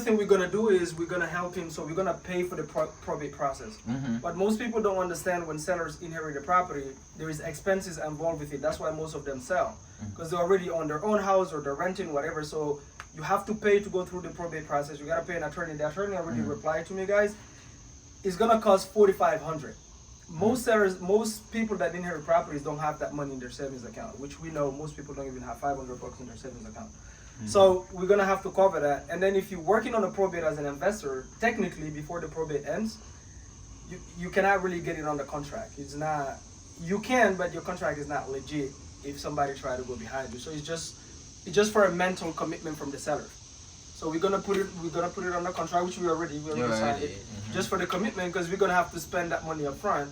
thing we're gonna do is we're gonna help him. So we're gonna pay for the probate process. But most people don't understand when sellers inherit the property, there is expenses involved with it. That's why most of them sell, because they're already on their own house or they're renting, whatever. So you have to pay to go through the probate process. You gotta pay an attorney. The attorney already replied to me, guys. It's gonna cost $4,500. Most sellers, most people that inherit properties don't have that money in their savings account, which we know most people don't even have $500 in their savings account. So we're gonna have to cover that. And then if you're working on a probate as an investor, technically before the probate ends, you cannot really get it on the contract. It's not, you can, but your contract is not legit if somebody try to go behind you. So it's just for a mental commitment from the seller. So we're gonna put it on the contract, which we already signed it, just for the commitment, because we're gonna have to spend that money up front,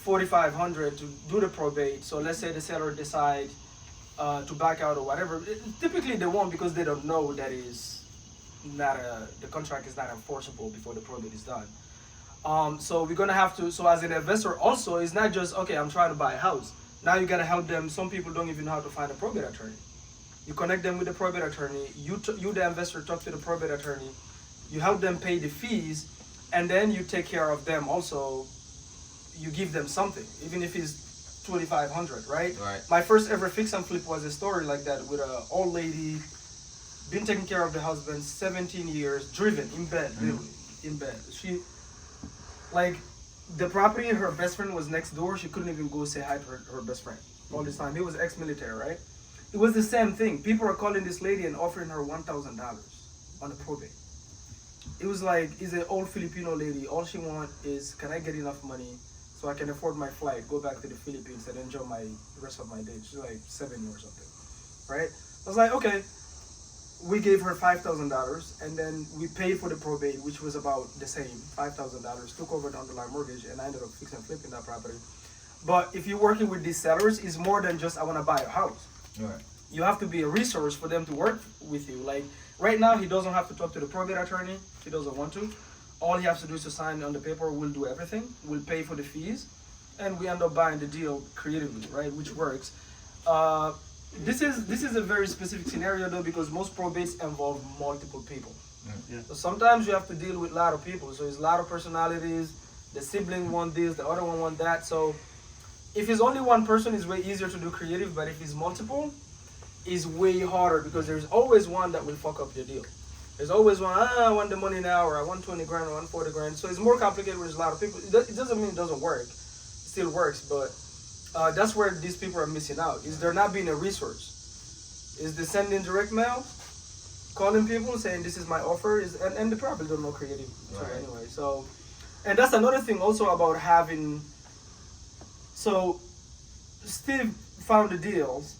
$4,500 to do the probate. So let's say the seller decide to back out or whatever. Typically they won't, because they don't know that is not the contract is not enforceable before the probate is done. So we're gonna have to. So as an investor, also, it's not just okay, I'm trying to buy a house. Now you gotta help them. Some people don't even know how to find a probate attorney. You connect them with the probate attorney. You the investor, talk to the probate attorney. You help them pay the fees, and then you take care of them. Also, you give them something, even if it's $2,500, right? My first ever fix and flip was a story like that, with an old lady, been taking care of the husband 17 years, driven in bed, literally in bed. She, like, the property, her best friend was next door. She couldn't even go say hi to her best friend all this time. He was ex-military, right? It was the same thing. People are calling this lady and offering her $1,000 on the probate. It was like, it's an old Filipino lady. All she wants is, can I get enough money so I can afford my flight, go back to the Philippines and enjoy the rest of my day. She's like 70 or something, right? I was like, okay. We gave her $5,000, and then we paid for the probate, which was about the same, $5,000, took over the underlying mortgage, and I ended up fixing and flipping that property. But if you're working with these sellers, it's more than just, I want to buy a house. Right. You have to be a resource for them to work with you. Like, right now, he doesn't have to talk to the probate attorney. He doesn't want to. All he has to do is to sign on the paper. We'll do everything. We'll pay for the fees, and we end up buying the deal creatively, right? Which works. This is a very specific scenario though, because most probates involve multiple people. So sometimes you have to deal with a lot of people. So it's a lot of personalities. The sibling want this, the other one want that. So if it's only one person, it's way easier to do creative. But if it's multiple, it's way harder, because there's always one that will fuck up your deal. There's always one, I want the money now, or I want 20 grand, or I want 40 grand. So it's more complicated when there's a lot of people. It doesn't mean it doesn't work. It still works, but that's where these people are missing out. Is they're not being a resource. Is they sending direct mail, calling people saying this is my offer, and they probably don't know creative. So anyway, so, and that's another thing also about having. So Steve found the deals,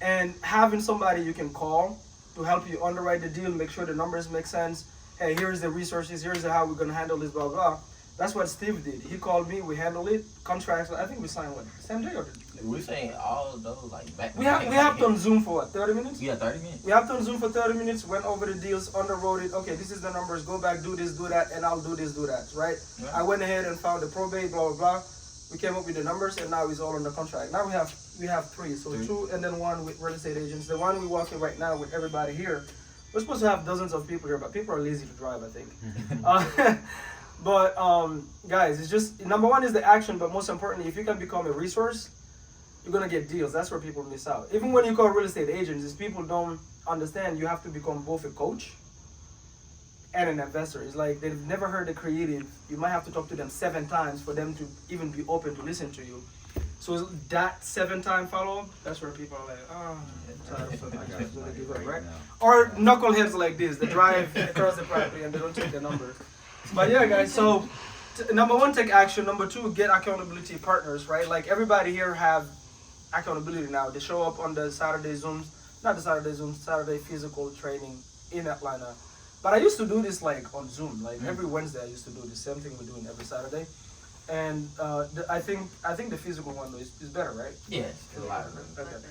and having somebody you can call to help you underwrite the deal, make sure the numbers make sense. Hey, here's the resources, here's how we're gonna handle this, blah blah. That's what Steve did. He called me, we handled it. Contracts, I think we signed what, same day or we saying all of those like back. We have on Zoom for what, 30 minutes? Yeah, 30 minutes. We have on Zoom for 30 minutes, went over the deals, underwrote it. Okay, this is the numbers, go back, do this, do that, and I'll do this, do that, right? Yeah. I went ahead and found the probate, blah blah blah. We came up with the numbers, and now it's all on the contract. Now we have three, so two and then one with real estate agents. The one we're working right now with everybody here. We're supposed to have dozens of people here, but people are lazy to drive, I think. But guys, it's just, number one is the action, but most importantly, if you can become a resource, you're gonna get deals. That's where people miss out. Even when you call real estate agents, is people don't understand you have to become both a coach and an investor. It's like they've never heard the creative. You might have to talk to them 7 times for them to even be open to listen to you. So that 7-time follow-up, that's where people are like, oh, I give up, right? Or knuckleheads like this, they drive across the property and they don't take the number. But yeah, guys, so number one, take action. Number two, get accountability partners, right? Like everybody here have accountability now. They show up on the Saturday Zooms, not the Saturday Zooms, Saturday physical training in Atlanta. But I used to do this like on Zoom, like every Wednesday I used to do the same thing we're doing every Saturday. And I think the physical one is better, right? Yes, a lot of it. Okay.